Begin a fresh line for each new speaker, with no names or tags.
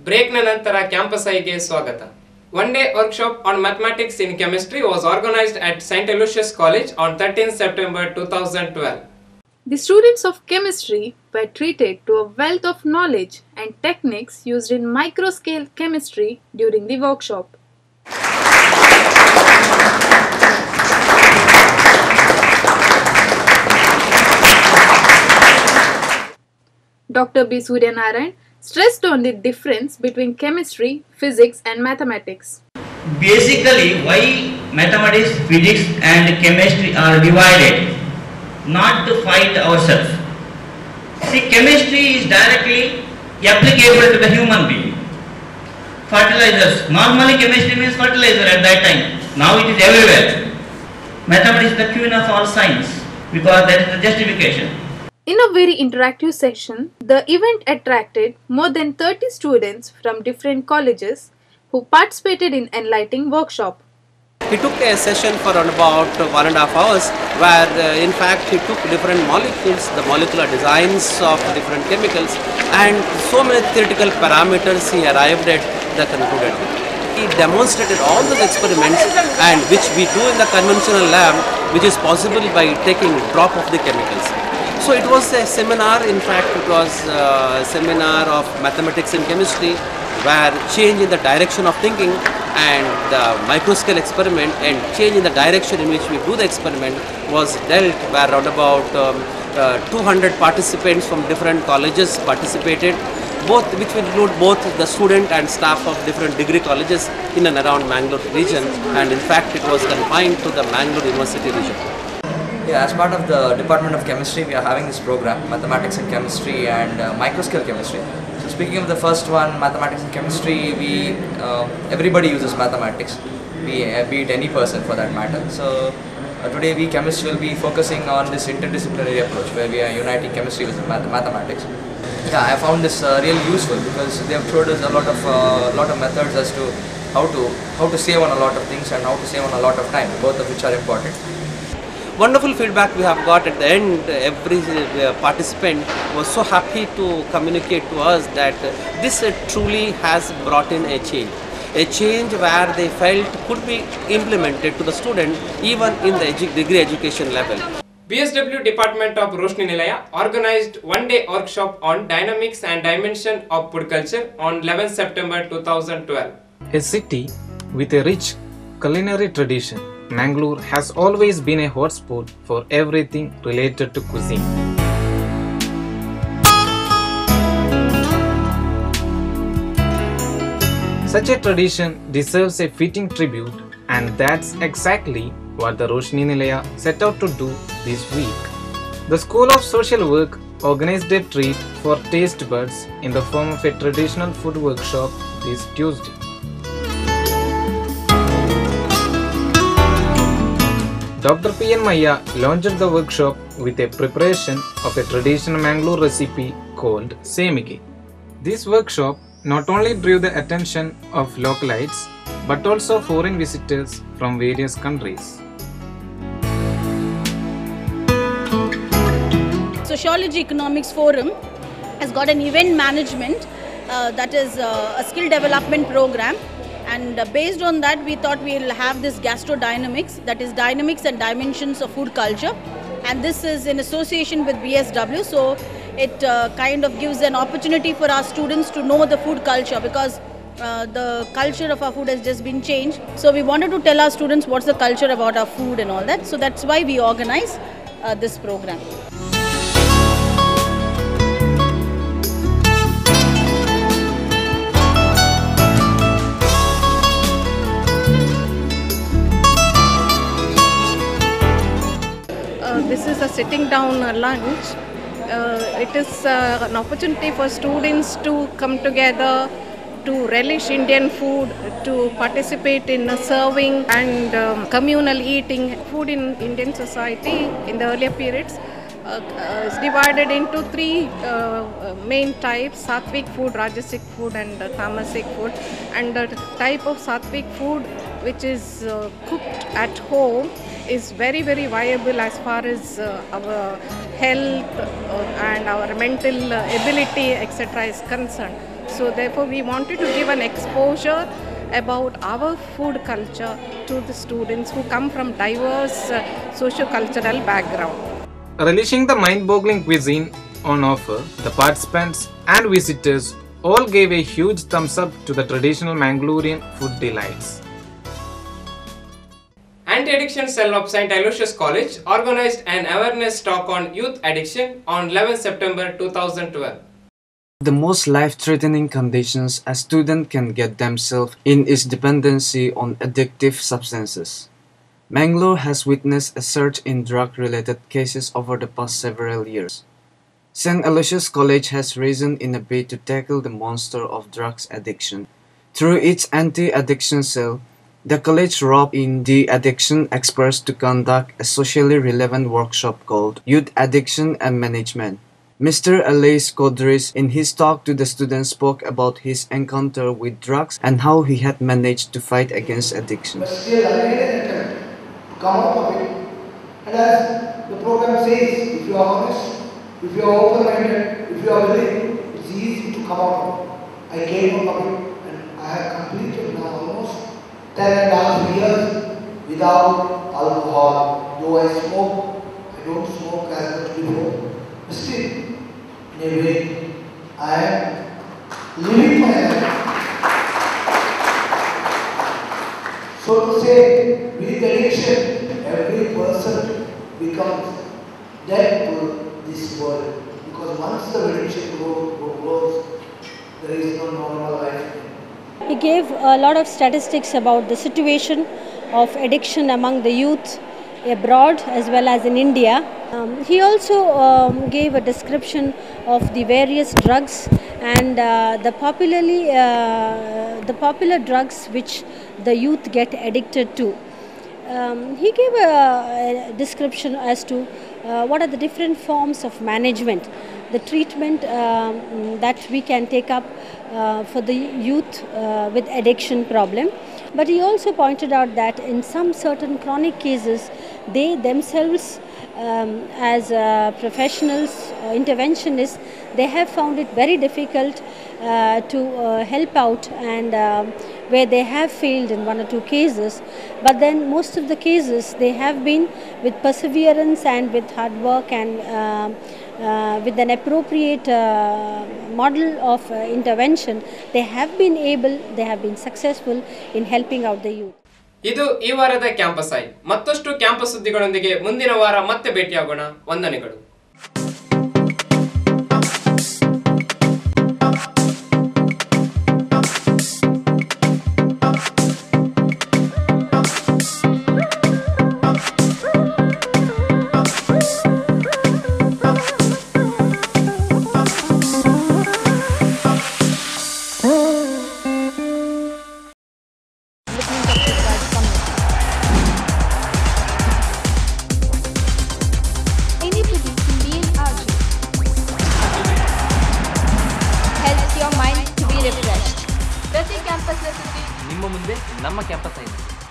Break ನಂತರ campus ಐಗೆ ಸ್ವಾಗತ. One day workshop on mathematics in chemistry was organized at St. Aloysius College on 13th September 2012.
The students of chemistry were treated to a wealth of knowledge and techniques used in microscale chemistry during the workshop. Dr. B. Suryanarayan stressed on the difference between chemistry, physics and mathematics.
Basically, why mathematics, physics and chemistry are divided? Not to fight ourselves. See, chemistry is directly applicable to the human being. Fertilizers. Normally chemistry means fertilizer at that time. Now it is everywhere. Mathematics is the queen of all science because that is the justification.
In a very interactive session, the event attracted more than 30 students from different colleges who participated in enlightening workshop.
He took a session for about 1.5 hours where in fact he took different molecules, the molecular designs of different chemicals and so many theoretical parameters he arrived at the concluded. He demonstrated all those experiments and which we do in the conventional lab, which is possible by taking drop of the chemicals. So it was a seminar, in fact it was a seminar of mathematics and chemistry where change in the direction of thinking and the microscale experiment and change in the direction in which we do the experiment was dealt where around about 200 participants from different colleges participated, which will include both the student and staff of different degree colleges in and around Mangalore region, and in fact it was confined to the Mangalore University region.
Yeah, as part of the Department of Chemistry, we are having this program, Mathematics and Chemistry and Microscale Chemistry. So speaking of the first one, Mathematics and Chemistry, everybody uses mathematics, be it any person for that matter. So today we chemists will be focusing on this interdisciplinary approach where we are uniting chemistry with mathematics. Yeah, I found this really useful because they have showed us a lot of methods as to how to save on a lot of things and how to save on a lot of time, both of which are important.
Wonderful feedback we have got at the end. Every participant was so happy to communicate to us that this truly has brought in a change where they felt could be implemented to the student even in the degree education level.
BSW Department of Roshni Nilaya organized one-day workshop on dynamics and dimension of food culture on 11th September 2012.
A city with a rich culinary tradition, Mangalore has always been a hotspot for everything related to cuisine. Such a tradition deserves a fitting tribute, and that's exactly what the Roshni Nilaya set out to do this week. The School of Social Work organized a treat for taste buds in the form of a traditional food workshop this Tuesday. Dr. P. N. Maya launched the workshop with a preparation of a traditional Mangalore recipe called Semige. This workshop not only drew the attention of localites but also foreign visitors from various countries.
Sociology Economics Forum has got an event management that is a skill development program. And based on that, we thought we will have this gastrodynamics, that is dynamics and dimensions of food culture. And this is in association with BSW, so it kind of gives an opportunity for our students to know the food culture because the culture of our food has just been changed. So we wanted to tell our students what's the culture about our food and all that. So that's why we organize this program.
This is a sitting down lunch. It is an opportunity for students to come together, to relish Indian food, to participate in serving and communal eating. Food in Indian society in the earlier periods is divided into three main types: Sattvic food, Rajasic food and Tamasic food. And the type of Sattvic food which is cooked at home is very viable as far as our health and our mental ability etc. is concerned. So therefore we wanted to give an exposure about our food culture to the students who come from diverse socio-cultural background.
Relishing the mind-boggling cuisine on offer, the participants and visitors all gave a huge thumbs up to the traditional Mangalorean food delights.
Anti-Addiction Cell of St. Aloysius College organized an awareness talk on youth addiction on 11 September 2012.
The most life-threatening conditions a student can get themselves in is dependency on addictive substances. Mangalore has witnessed a surge in drug-related cases over the past several years. St. Aloysius College has risen in a bid to tackle the monster of drugs addiction. Through its anti-addiction cell, the college roped in the addiction experts to conduct a socially relevant workshop called Youth Addiction and Management. Mr. Alais Kodris in his talk to the students spoke about his encounter with drugs and how he had managed to fight against addiction.
But still I made an attempt to come out of it. And as the program says, if you are honest, if you are open-minded, if you are willing, it's easy to come out of it. I came out of it and I have completed now almost 10.5 years without alcohol. Though I smoke, I don't smoke as much before. But still, in a way, I am living my life. So to say, with addiction, every person becomes dead to this world. Because once the addiction grows, there is no normal life.
He gave a lot of statistics about the situation of addiction among the youth abroad as well as in India. He also gave a description of the various drugs and the popular drugs which the youth get addicted to. He gave a description as to what are the different forms of management, the treatment that we can take up for the youth with addiction problem. But he also pointed out that in some certain chronic cases, they themselves as professionals, interventionists, they have found it very difficult to help out and where they have failed in 1 or 2 cases. But then most of the cases, they have been with perseverance and with hard work and with an appropriate model of intervention, they have been successful in helping out the youth.
ಇದು ಈ ವಾರದ campus I. ಮತ್ತಷ್ಟು campus ಸುದ್ದಿಗಳೊಂದಿಗೆ ಮುಂದಿನ ವಾರ ಮತ್ತೆ ಭೇಟಿಯಾಗೋಣ. ವಂದನೆಗಳು.
ಪ್ರತಿ ಕ್ಯಾಂಪಸ್ನ ಸುದ್ದಿ ನಿಮ್ಮ ಮುಂದೆ ನಮ್ಮ ಕ್ಯಾಂಪಸ್ ಆಗಿದೆ.